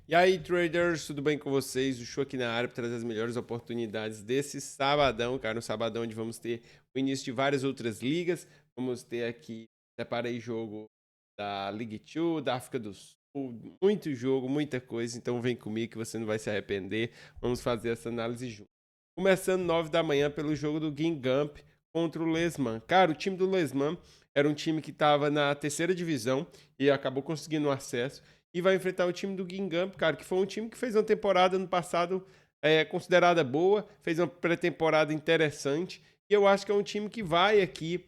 E aí, traders, tudo bem com vocês? O show aqui na área para trazer as melhores oportunidades desse sabadão, cara. Um sabadão onde vamos ter o início de várias outras ligas. Vamos ter aqui, separei jogo da League 2, da África do Sul, muito jogo, muita coisa. Então vem comigo que você não vai se arrepender. Vamos fazer essa análise junto. Começando 9 da manhã pelo jogo do Guingamp contra o Lesman. Cara, o time do Lesman era um time que estava na terceira divisão e acabou conseguindo acesso e vai enfrentar o time do Guingamp, cara, que foi um time que fez uma temporada no passado considerada boa, fez uma pré-temporada interessante, e eu acho que é um time que vai aqui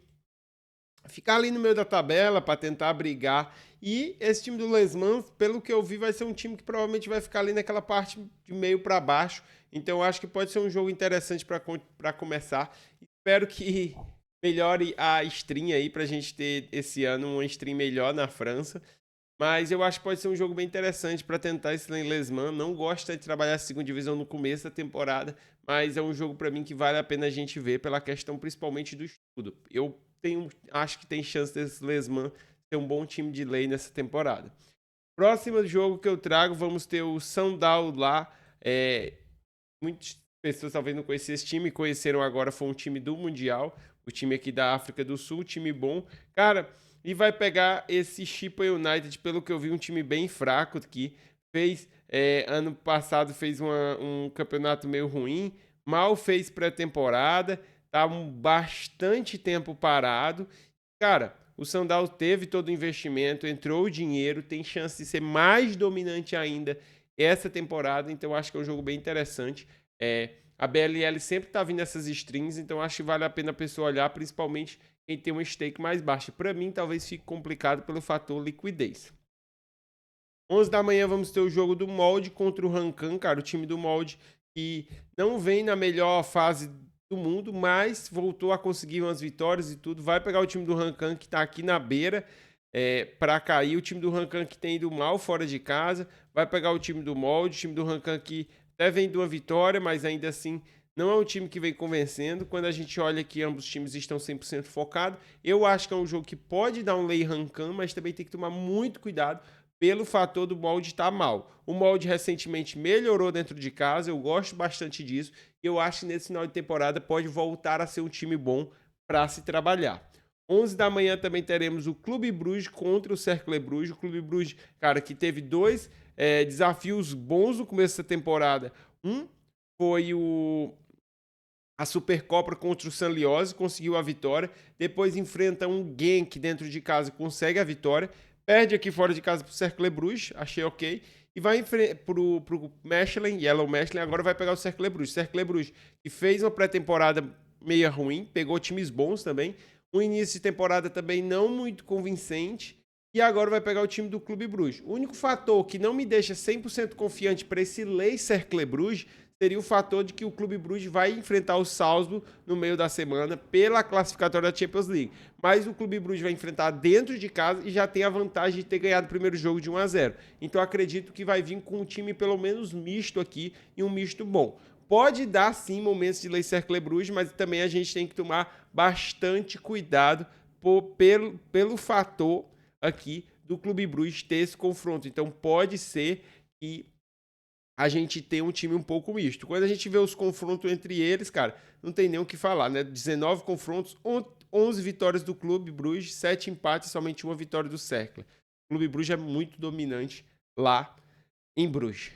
ficar ali no meio da tabela para tentar brigar. E esse time do Les Mans, pelo que eu vi, vai ser um time que provavelmente vai ficar ali naquela parte de meio para baixo. Então eu acho que pode ser um jogo interessante para começar. Espero que melhore a stream aí para a gente ter esse ano uma stream melhor na França. Mas eu acho que pode ser um jogo bem interessante para tentar esse Lesman. Não gosta de trabalhar a segunda divisão no começo da temporada, mas é um jogo para mim que vale a pena a gente ver pela questão principalmente do estudo. Acho que tem chance desse Lesman ser um bom time de lei nessa temporada. Próximo jogo que eu trago, vamos ter o Sundowns lá. Muitas pessoas talvez não conheciam esse time, conheceram agora, foi um time do Mundial, o time aqui da África do Sul, time bom. Cara, e vai pegar esse Chipa United, pelo que eu vi, um time bem fraco aqui. Ano passado fez um campeonato meio ruim, mal fez pré-temporada, tá bastante tempo parado. Cara, o Sundowns teve todo o investimento, entrou o dinheiro, tem chance de ser mais dominante ainda essa temporada, então acho que é um jogo bem interessante. A BLL sempre tá vindo essas strings, então acho que vale a pena a pessoa olhar, principalmente quem tem uma stake mais baixa. Para mim, talvez fique complicado pelo fator liquidez. 11 da manhã vamos ter o jogo do Molde contra o Rancan, cara, o time do Molde que não vem na melhor fase do mundo, mas voltou a conseguir umas vitórias e tudo. Vai pegar o time do Rancan que tá aqui na beira para cair. O time do Rancan que tem ido mal fora de casa. Vai pegar o time do Molde, o time do Rancan que até vem de uma vitória, mas ainda assim não é um time que vem convencendo. Quando a gente olha que ambos os times estão 100% focados, eu acho que é um jogo que pode dar um lay Rancan, mas também tem que tomar muito cuidado pelo fator do molde estar mal. O molde recentemente melhorou dentro de casa, eu gosto bastante disso, e eu acho que nesse final de temporada pode voltar a ser um time bom para se trabalhar. 11 da manhã também teremos o Clube Bruges contra o Cercle Bruges. O Clube Bruges, cara, que teve dois desafios bons no começo da temporada. Um foi a Supercopa contra o Sanliose, conseguiu a vitória. Depois enfrenta um Genk dentro de casa, consegue a vitória. Perde aqui fora de casa pro Cercle Bruges, achei ok. E vai pro Mechelen, Yellow Mechelen, agora vai pegar o Cercle Bruges. Cercle Bruges, que fez uma pré-temporada meio ruim, pegou times bons também. Um início de temporada também não muito convincente. E agora vai pegar o time do Clube Bruges. O único fator que não me deixa 100% confiante para esse Lei Cercle Bruges seria o fator de que o Clube Bruges vai enfrentar o Salzburg no meio da semana pela classificatória da Champions League. Mas o Clube Bruges vai enfrentar dentro de casa e já tem a vantagem de ter ganhado o primeiro jogo de 1 a 0. Então acredito que vai vir com um time pelo menos misto aqui e um misto bom. Pode dar sim momentos de Lei Cercle Bruges, mas também a gente tem que tomar bastante cuidado pelo fator aqui do Clube Bruges ter esse confronto. Então pode ser que a gente tem um time um pouco misto. Quando a gente vê os confrontos entre eles, cara, não tem nem o que falar, né? 19 confrontos, 11 vitórias do Clube Bruges, 7 empates, somente uma vitória do Cercle. O Clube Bruges é muito dominante lá em Bruges.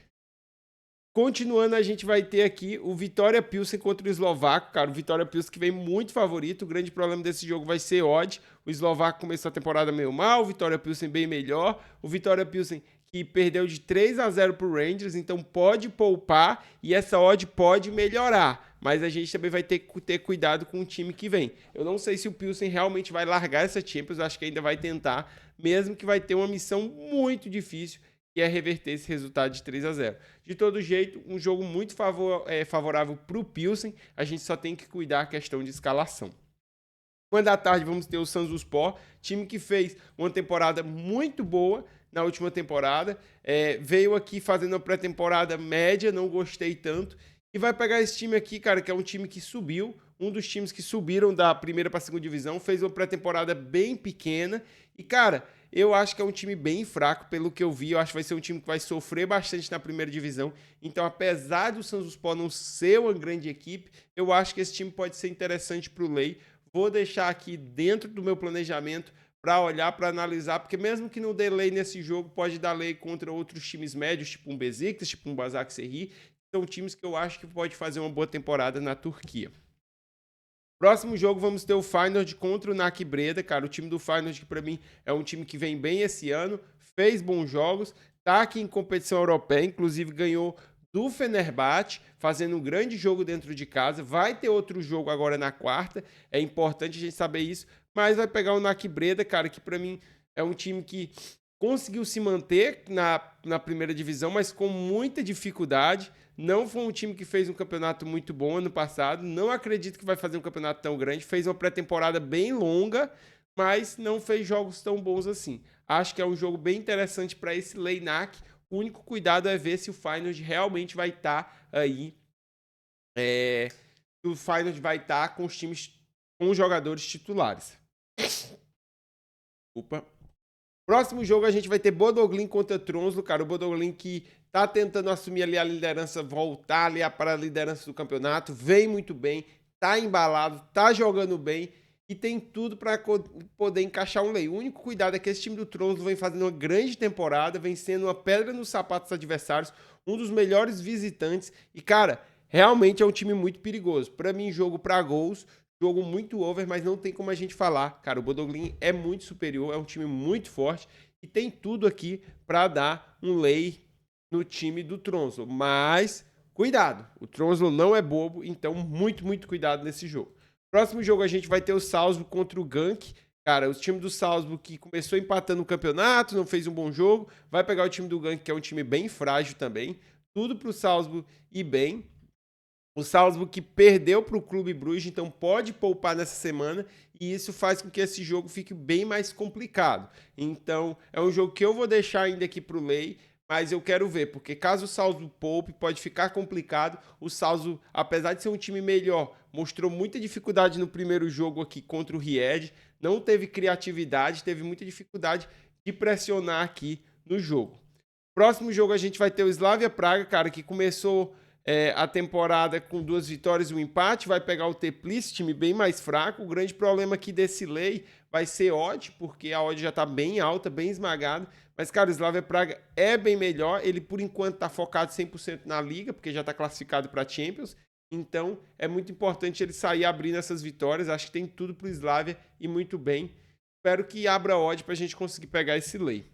Continuando, a gente vai ter aqui o Vitória Pilsen contra o Eslovaco, cara. O Vitória Pilsen que vem muito favorito. O grande problema desse jogo vai ser odd. O Eslovaco começou a temporada meio mal, o Vitória Pilsen bem melhor. O Vitória Pilsen que perdeu de 3 a 0 pro Rangers, então pode poupar e essa odd pode melhorar. Mas a gente também vai ter que ter cuidado com o time que vem. Eu não sei se o Pilsen realmente vai largar essa Champions, eu acho que ainda vai tentar, mesmo que vai ter uma missão muito difícil, que é reverter esse resultado de 3 a 0. De todo jeito, um jogo muito favorável para o Pilsen, a gente só tem que cuidar a questão de escalação. 1 da tarde vamos ter o Sanzuspor, time que fez uma temporada muito boa na última temporada, veio aqui fazendo uma pré-temporada média, não gostei tanto, e vai pegar esse time aqui, cara, que é um time que subiu, um dos times que subiram da primeira para a segunda divisão, fez uma pré-temporada bem pequena, e cara, eu acho que é um time bem fraco, pelo que eu vi. Eu acho que vai ser um time que vai sofrer bastante na primeira divisão. Então, apesar do Santos não ser uma grande equipe, eu acho que esse time pode ser interessante para o Lei. Vou deixar aqui dentro do meu planejamento para olhar, para analisar, porque mesmo que não dê lei nesse jogo, pode dar lei contra outros times médios, tipo um Besiktas, tipo um Başakşehir. São times que eu acho que pode fazer uma boa temporada na Turquia. Próximo jogo vamos ter o Feyenoord contra o NAC Breda, cara. O time do Feyenoord, que para mim é um time que vem bem esse ano, fez bons jogos, tá aqui em competição europeia, inclusive ganhou do Fenerbahçe, fazendo um grande jogo dentro de casa. Vai ter outro jogo agora na quarta, é importante a gente saber isso, mas vai pegar o NAC Breda, cara, que para mim é um time que conseguiu se manter na primeira divisão, mas com muita dificuldade. Não foi um time que fez um campeonato muito bom ano passado. Não acredito que vai fazer um campeonato tão grande. Fez uma pré-temporada bem longa, mas não fez jogos tão bons assim. Acho que é um jogo bem interessante para esse Leynac. O único cuidado é ver se o Feyenoord realmente vai estar aí. O Feyenoord vai estar com os times, com os jogadores titulares. Desculpa. Próximo jogo a gente vai ter Bodoglin contra Tromsø, cara. O Bodoglin que tá tentando assumir ali a liderança, voltar ali para a liderança do campeonato, vem muito bem, tá embalado, tá jogando bem e tem tudo para poder encaixar um lei. O único cuidado é que esse time do Tromsø vem fazendo uma grande temporada, vem sendo uma pedra nos sapatos dos adversários, um dos melhores visitantes e, cara, realmente é um time muito perigoso. Para mim, jogo para gols, jogo muito over, mas não tem como a gente falar. Cara, o Bodoglin é muito superior, é um time muito forte e tem tudo aqui para dar um lay no time do Tromsø. Mas, cuidado, o Tromsø não é bobo, então muito cuidado nesse jogo. Próximo jogo a gente vai ter o Salzburg contra o Genk. Cara, o time do Salzburg que começou empatando o campeonato, não fez um bom jogo, vai pegar o time do Genk, que é um time bem frágil também. Tudo pro Salzburg ir bem. O Salzburg que perdeu para o Clube Brugge, então pode poupar nessa semana e isso faz com que esse jogo fique bem mais complicado. Então é um jogo que eu vou deixar ainda aqui para o Lei, mas eu quero ver, porque caso o Salzburg poupe, pode ficar complicado. O Salzburg, apesar de ser um time melhor, mostrou muita dificuldade no primeiro jogo aqui contra o Ried, não teve criatividade, teve muita dificuldade de pressionar aqui no jogo. Próximo jogo a gente vai ter o Slavia Praga, cara, que começou a temporada com 2 vitórias e um empate, vai pegar o Teplice, time bem mais fraco. O grande problema aqui desse lei vai ser odd, porque a odd já está bem alta, bem esmagada. Mas, cara, o Slavia Praga é bem melhor. Ele, por enquanto, está focado 100% na Liga, porque já está classificado para a Champions. Então, é muito importante ele sair abrindo essas vitórias. Acho que tem tudo para o Slavia e muito bem. Espero que abra odd para a gente conseguir pegar esse lei.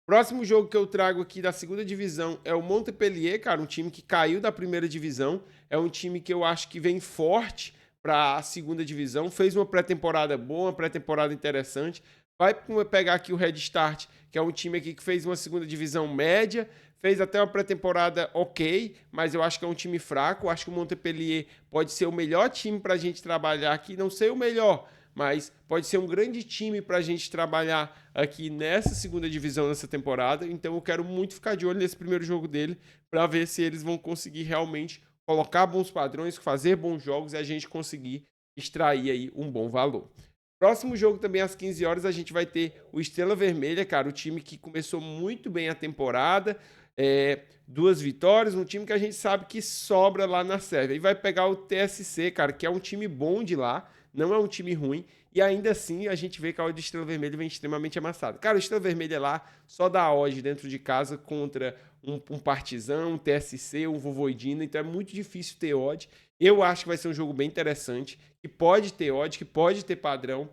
Próximo jogo que eu trago aqui da segunda divisão é o Montpellier, cara, um time que caiu da primeira divisão. É um time que eu acho que vem forte para a segunda divisão. Fez uma pré-temporada boa, uma pré-temporada interessante. Vai pegar aqui o Red Start, que é um time aqui que fez uma segunda divisão média. Fez até uma pré-temporada ok, mas eu acho que é um time fraco. Eu acho que o Montpellier pode ser o melhor time para a gente trabalhar aqui. Não sei o melhor, mas pode ser um grande time para a gente trabalhar aqui nessa segunda divisão nessa temporada. Então eu quero muito ficar de olho nesse primeiro jogo dele para ver se eles vão conseguir realmente colocar bons padrões, fazer bons jogos e a gente conseguir extrair aí um bom valor. Próximo jogo também às 15 horas a gente vai ter o Estrela Vermelha, cara, o time que começou muito bem a temporada, 2 vitórias, um time que a gente sabe que sobra lá na Sérvia. E vai pegar o TSC, cara, que é um time bom de lá, não é um time ruim, e ainda assim a gente vê que a odd de Estrela Vermelha vem extremamente amassada. Cara, o Estrela Vermelha lá só dá odd dentro de casa contra um Partizan, um TSC, um Voivodina, então é muito difícil ter odd. Eu acho que vai ser um jogo bem interessante, que pode ter odd, que pode ter padrão.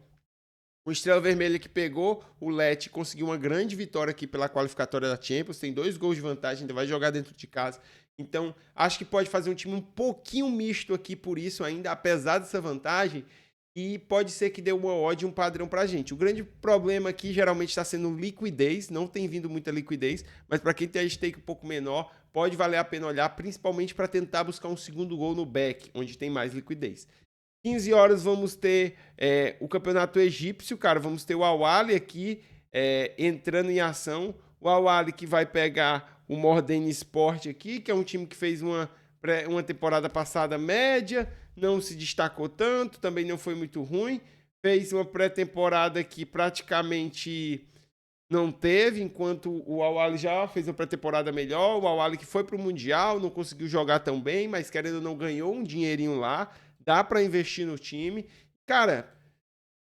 O Estrela Vermelha que pegou o Lecce conseguiu uma grande vitória aqui pela qualificatória da Champions, tem 2 gols de vantagem, ainda vai jogar dentro de casa. Então, acho que pode fazer um time um pouquinho misto aqui por isso ainda, apesar dessa vantagem, e pode ser que dê uma odd, um padrão pra gente. O grande problema aqui geralmente está sendo liquidez, não tem vindo muita liquidez, mas para quem tem a stake um pouco menor, pode valer a pena olhar, principalmente para tentar buscar um segundo gol no back, onde tem mais liquidez. 15 horas vamos ter o campeonato egípcio, cara, vamos ter o Al-Ahly aqui entrando em ação. O Al-Ahly que vai pegar o Morden Sport aqui, que é um time que fez uma temporada passada média, não se destacou tanto, também não foi muito ruim, fez uma pré-temporada que praticamente não teve, enquanto o Al-Ahly já fez uma pré-temporada melhor. O Al-Ahly que foi para o Mundial, não conseguiu jogar tão bem, mas querendo ou não, ganhou um dinheirinho lá. Dá para investir no time. Cara,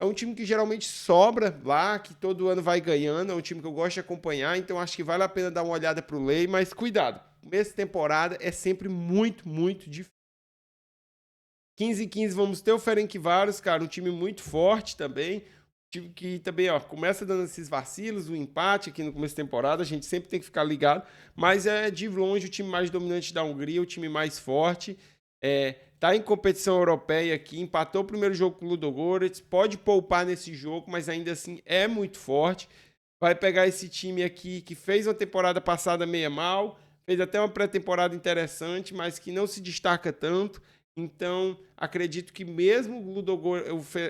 é um time que geralmente sobra lá, que todo ano vai ganhando. É um time que eu gosto de acompanhar, então acho que vale a pena dar uma olhada pro Lei, mas cuidado. Começo de temporada é sempre muito, muito difícil. 15-15 vamos ter o Ferencváros, cara, um time muito forte também. Um time que também, ó, começa dando esses vacilos, o empate aqui no começo da temporada, a gente sempre tem que ficar ligado, mas é de longe o time mais dominante da Hungria, o time mais forte. Tá em competição europeia aqui, empatou o primeiro jogo com o Ludogorets, pode poupar nesse jogo, mas ainda assim é muito forte. Vai pegar esse time aqui que fez uma temporada passada meia mal, fez até uma pré-temporada interessante, mas que não se destaca tanto. Então, acredito que mesmo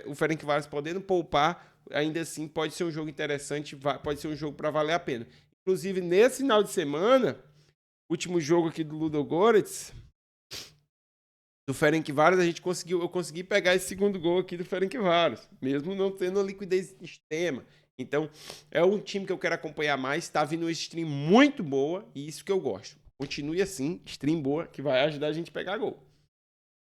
o Ferencváros podendo poupar, ainda assim pode ser um jogo interessante, pode ser um jogo para valer a pena. Inclusive, nesse final de semana, último jogo aqui do Ludogorets, do Ferencváros, eu consegui pegar esse segundo gol aqui do Ferencváros, mesmo não tendo a liquidez extrema. Então, é um time que eu quero acompanhar mais, tá vindo uma stream muito boa, e isso que eu gosto. Continue assim, stream boa, que vai ajudar a gente a pegar gol.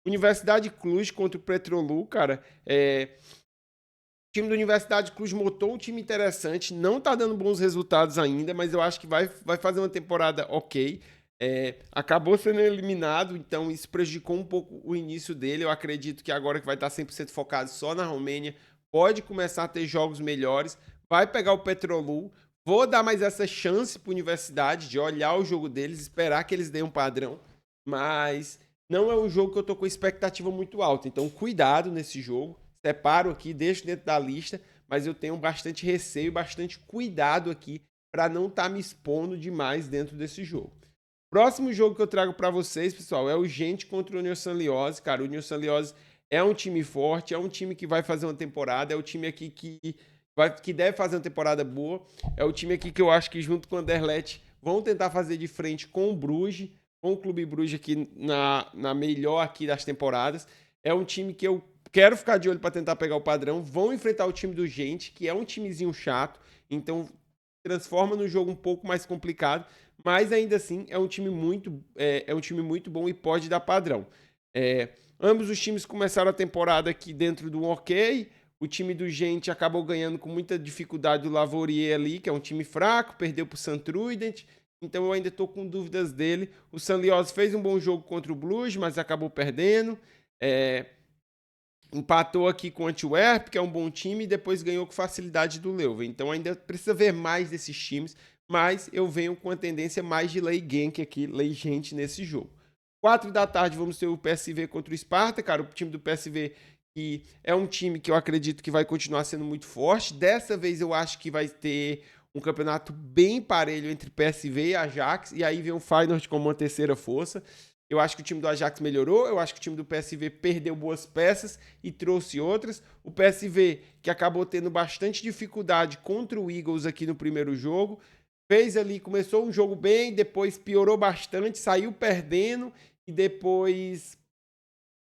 Universidade Cluj contra o Petrolul, cara, o time da Universidade Cluj montou um time interessante, não tá dando bons resultados ainda, mas eu acho que vai fazer uma temporada ok. Acabou sendo eliminado, então isso prejudicou um pouco o início dele. Eu acredito que agora que vai estar 100% focado só na Romênia, pode começar a ter jogos melhores. Vai pegar o Petrolul. Vou dar mais essa chance para a Universidade de olhar o jogo deles, esperar que eles deem um padrão, mas não é um jogo que eu tô com expectativa muito alta. Então, cuidado nesse jogo. Separo aqui, deixo dentro da lista, mas eu tenho bastante receio, bastante cuidado aqui para não estar me expondo demais dentro desse jogo. Próximo jogo que eu trago para vocês, pessoal, é o Gente contra o União Sanliose. Cara, o União Sanliose é um time forte, é um time que vai fazer uma temporada, é o time aqui que deve fazer uma temporada boa. É o time aqui que eu acho que junto com o Anderlecht vão tentar fazer de frente com o Bruges, com o Clube Bruges aqui na melhor aqui das temporadas. É um time que eu quero ficar de olho para tentar pegar o padrão. Vão enfrentar o time do Gente, que é um timezinho chato, então transforma no jogo um pouco mais complicado, mas ainda assim é um time muito bom e pode dar padrão. Ambos os times começaram a temporada aqui dentro do ok. O time do Gente acabou ganhando com muita dificuldade do Lavorier ali, que é um time fraco, perdeu para o Santrudent, então eu ainda estou com dúvidas dele. O Sanliose fez um bom jogo contra o Blues, mas acabou perdendo. Empatou aqui com o Antwerp, que é um bom time, e depois ganhou com facilidade do Leuven. Então ainda precisa ver mais desses times, mas eu venho com a tendência mais de lei Genk aqui, lei gente nesse jogo. 4 da tarde vamos ter o PSV contra o Sparta, cara, o time do PSV que é um time que eu acredito que vai continuar sendo muito forte. Dessa vez eu acho que vai ter um campeonato bem parelho entre PSV e Ajax, e aí vem o Feyenoord como uma terceira força. Eu acho que o time do Ajax melhorou, eu acho que o time do PSV perdeu boas peças e trouxe outras. O PSV, que acabou tendo bastante dificuldade contra o Eagles aqui no primeiro jogo, fez ali, começou um jogo bem, depois piorou bastante, saiu perdendo e depois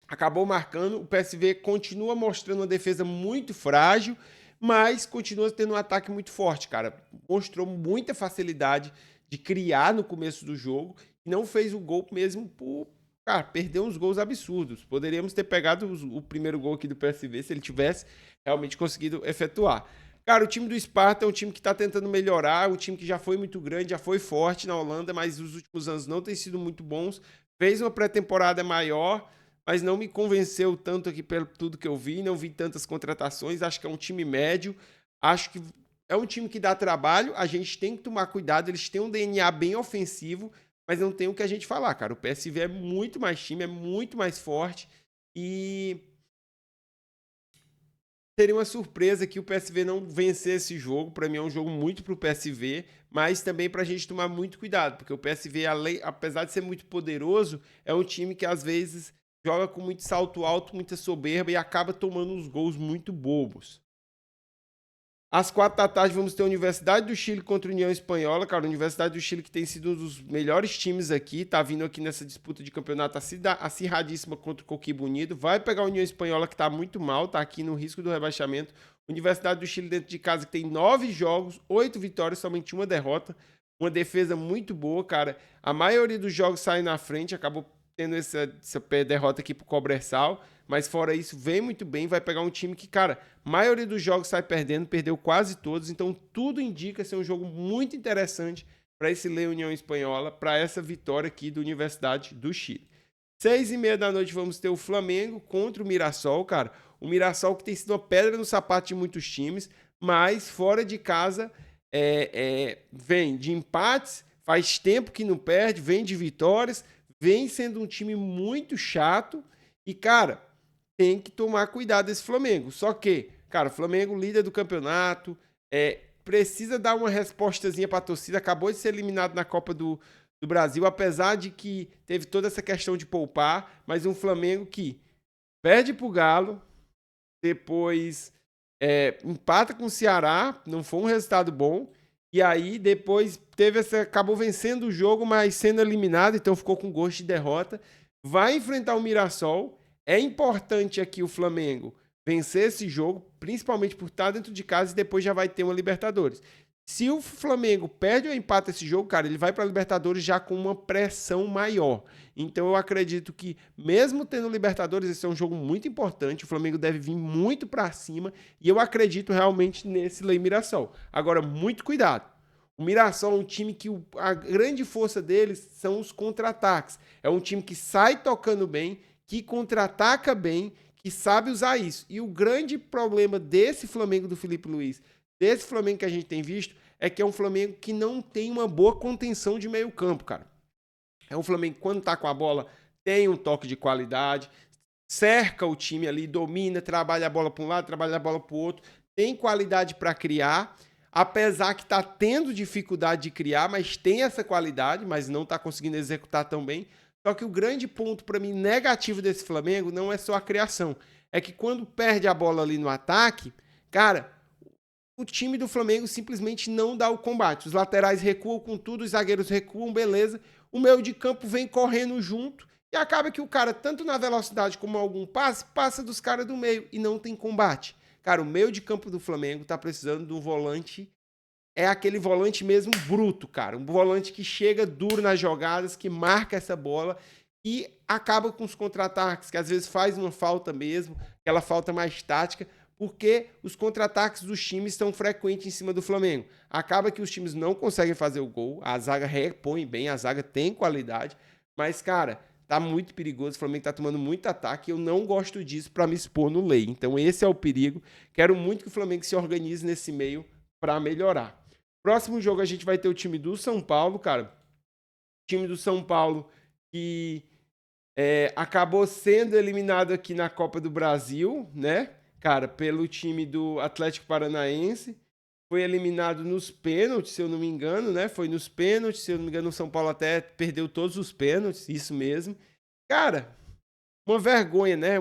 acabou marcando. O PSV continua mostrando uma defesa muito frágil, mas continua tendo um ataque muito forte, cara. Mostrou muita facilidade de criar no começo do jogo e não fez o gol mesmo por, cara, perdeu uns gols absurdos. Poderíamos ter pegado o primeiro gol aqui do PSV se ele tivesse realmente conseguido efetuar. Cara, o time do Sparta é um time que está tentando melhorar, um time que já foi muito grande, já foi forte na Holanda, mas os últimos anos não têm sido muito bons. Fez uma pré-temporada maior, mas não me convenceu tanto aqui pelo tudo que eu vi, não vi tantas contratações, acho que é um time médio, acho que é um time que dá trabalho, a gente tem que tomar cuidado, eles têm um DNA bem ofensivo, mas não tem o que a gente falar, cara, o PSV é muito mais time, é muito mais forte e seria uma surpresa que o PSV não vencer esse jogo. Para mim é um jogo muito pro PSV, mas também para a gente tomar muito cuidado, porque o PSV, apesar de ser muito poderoso, é um time que às vezes joga com muito salto alto, muita soberba e acaba tomando uns gols muito bobos. Às 4 da tarde vamos ter a Universidade do Chile contra a União Espanhola, cara. A Universidade do Chile que tem sido um dos melhores times aqui, tá vindo aqui nessa disputa de campeonato acirradíssima contra o Coquimbo Unido. Vai pegar a União Espanhola que tá muito mal, tá aqui no risco do rebaixamento. Universidade do Chile dentro de casa que tem 9 jogos, 8 vitórias, somente uma derrota. Uma defesa muito boa, cara. A maioria dos jogos sai na frente, acabou tendo essa derrota aqui pro Cobressal. Mas fora isso, vem muito bem, vai pegar um time que, cara, a maioria dos jogos sai perdendo, perdeu quase todos, então tudo indica ser um jogo muito interessante para esse Lei União Espanhola, para essa vitória aqui da Universidade do Chile. 6h30 da noite vamos ter o Flamengo contra o Mirassol, cara. O Mirassol que tem sido uma pedra no sapato de muitos times, mas fora de casa vem de empates, faz tempo que não perde, vem de vitórias, vem sendo um time muito chato e, cara, tem que tomar cuidado desse Flamengo. Só que, cara, o Flamengo, líder do campeonato, precisa dar uma respostazinha para a torcida. Acabou de ser eliminado na Copa do Brasil, apesar de que teve toda essa questão de poupar, mas um Flamengo que perde pro Galo, depois empata com o Ceará, não foi um resultado bom, e aí depois acabou vencendo o jogo, mas sendo eliminado, então ficou com gosto de derrota. Vai enfrentar o Mirassol. É importante aqui o Flamengo vencer esse jogo, principalmente por estar dentro de casa e depois já vai ter uma Libertadores. Se o Flamengo perde ou empata esse jogo, cara, ele vai para a Libertadores já com uma pressão maior. Então eu acredito que, mesmo tendo Libertadores, esse é um jogo muito importante. O Flamengo deve vir muito para cima e eu acredito realmente nesse Lei Mirassol. Agora, muito cuidado. O Mirassol é um time que a grande força deles são os contra-ataques. É um time que sai tocando bem, que contra-ataca bem, que sabe usar isso. E o grande problema desse Flamengo do Felipe Luiz, desse Flamengo que a gente tem visto, é que é um Flamengo que não tem uma boa contenção de meio campo, cara. É um Flamengo que, quando tá com a bola, tem um toque de qualidade, cerca o time ali, domina, trabalha a bola para um lado, trabalha a bola para o outro, tem qualidade para criar, apesar que tá tendo dificuldade de criar, mas tem essa qualidade, mas não tá conseguindo executar tão bem. Só que o grande ponto para mim negativo desse Flamengo não é só a criação. É que quando perde a bola ali no ataque, cara, o time do Flamengo simplesmente não dá o combate. Os laterais recuam com tudo, os zagueiros recuam, beleza. O meio de campo vem correndo junto e acaba que o cara, tanto na velocidade como algum passe, passa dos caras do meio e não tem combate. Cara, o meio de campo do Flamengo tá precisando de um volante. É aquele volante mesmo bruto, cara. Um volante que chega duro nas jogadas, que marca essa bola e acaba com os contra-ataques, que às vezes faz uma falta mesmo, aquela falta mais tática, porque os contra-ataques dos times estão frequentes em cima do Flamengo. Acaba que os times não conseguem fazer o gol, a zaga repõe bem, a zaga tem qualidade, mas, cara, tá muito perigoso, o Flamengo tá tomando muito ataque e eu não gosto disso para me expor no Lei. Então esse é o perigo. Quero muito que o Flamengo se organize nesse meio para melhorar. Próximo jogo a gente vai ter o time do São Paulo, cara. O time do São Paulo que acabou sendo eliminado aqui na Copa do Brasil, né? Cara, pelo time do Atlético Paranaense. Foi eliminado nos pênaltis, se eu não me engano, né? Foi nos pênaltis, se eu não me engano, o São Paulo até perdeu todos os pênaltis, isso mesmo. Cara, uma vergonha, né?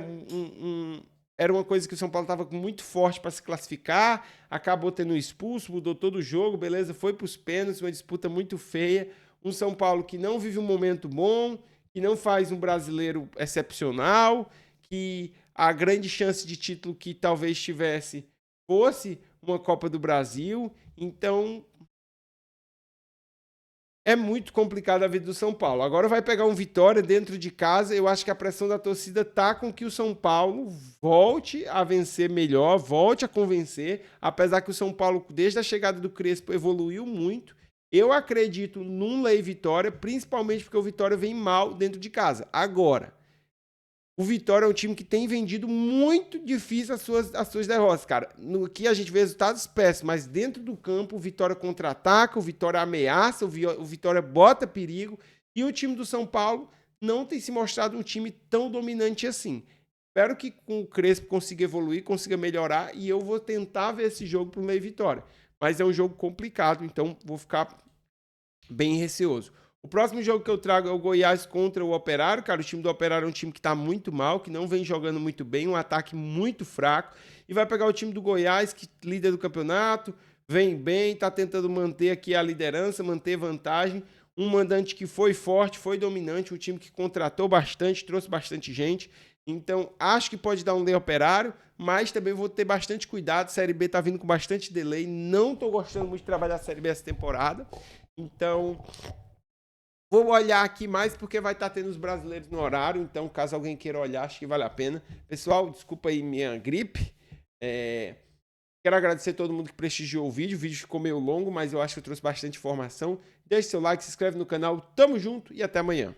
Era uma coisa que o São Paulo estava muito forte para se classificar, acabou tendo expulso, mudou todo o jogo, beleza, foi para os pênaltis, uma disputa muito feia. Um São Paulo que não vive um momento bom, que não faz um brasileiro excepcional, que a grande chance de título que talvez tivesse fosse uma Copa do Brasil. Então, é muito complicado a vida do São Paulo. Agora vai pegar um Vitória dentro de casa. Eu acho que a pressão da torcida tá com que o São Paulo volte a vencer melhor, volte a convencer. Apesar que o São Paulo, desde a chegada do Crespo, evoluiu muito. Eu acredito num Lei Vitória, principalmente porque o Vitória vem mal dentro de casa. Agora, o Vitória é um time que tem vendido muito difícil as suas derrotas, cara. No que a gente vê resultados péssimos, mas dentro do campo o Vitória contra-ataca, o Vitória ameaça, o Vitória bota perigo. E o time do São Paulo não tem se mostrado um time tão dominante assim. Espero que com o Crespo consiga evoluir, consiga melhorar e eu vou tentar ver esse jogo para o Lei Vitória. Mas é um jogo complicado, então vou ficar bem receoso. O próximo jogo que eu trago é o Goiás contra o Operário. Cara, o time do Operário é um time que tá muito mal, que não vem jogando muito bem, um ataque muito fraco. E vai pegar o time do Goiás, que líder do campeonato, vem bem, tá tentando manter aqui a liderança, manter vantagem. Um mandante que foi forte, foi dominante, um time que contratou bastante, trouxe bastante gente. Então, acho que pode dar um lei Operário, mas também vou ter bastante cuidado. A Série B tá vindo com bastante delay. Não tô gostando muito de trabalhar a Série B essa temporada. Então, vou olhar aqui mais porque vai estar tendo os brasileiros no horário. Então, caso alguém queira olhar, acho que vale a pena. Pessoal, desculpa aí minha gripe. Quero agradecer a todo mundo que prestigiou o vídeo. O vídeo ficou meio longo, mas eu acho que eu trouxe bastante informação. Deixe seu like, se inscreve no canal. Tamo junto e até amanhã.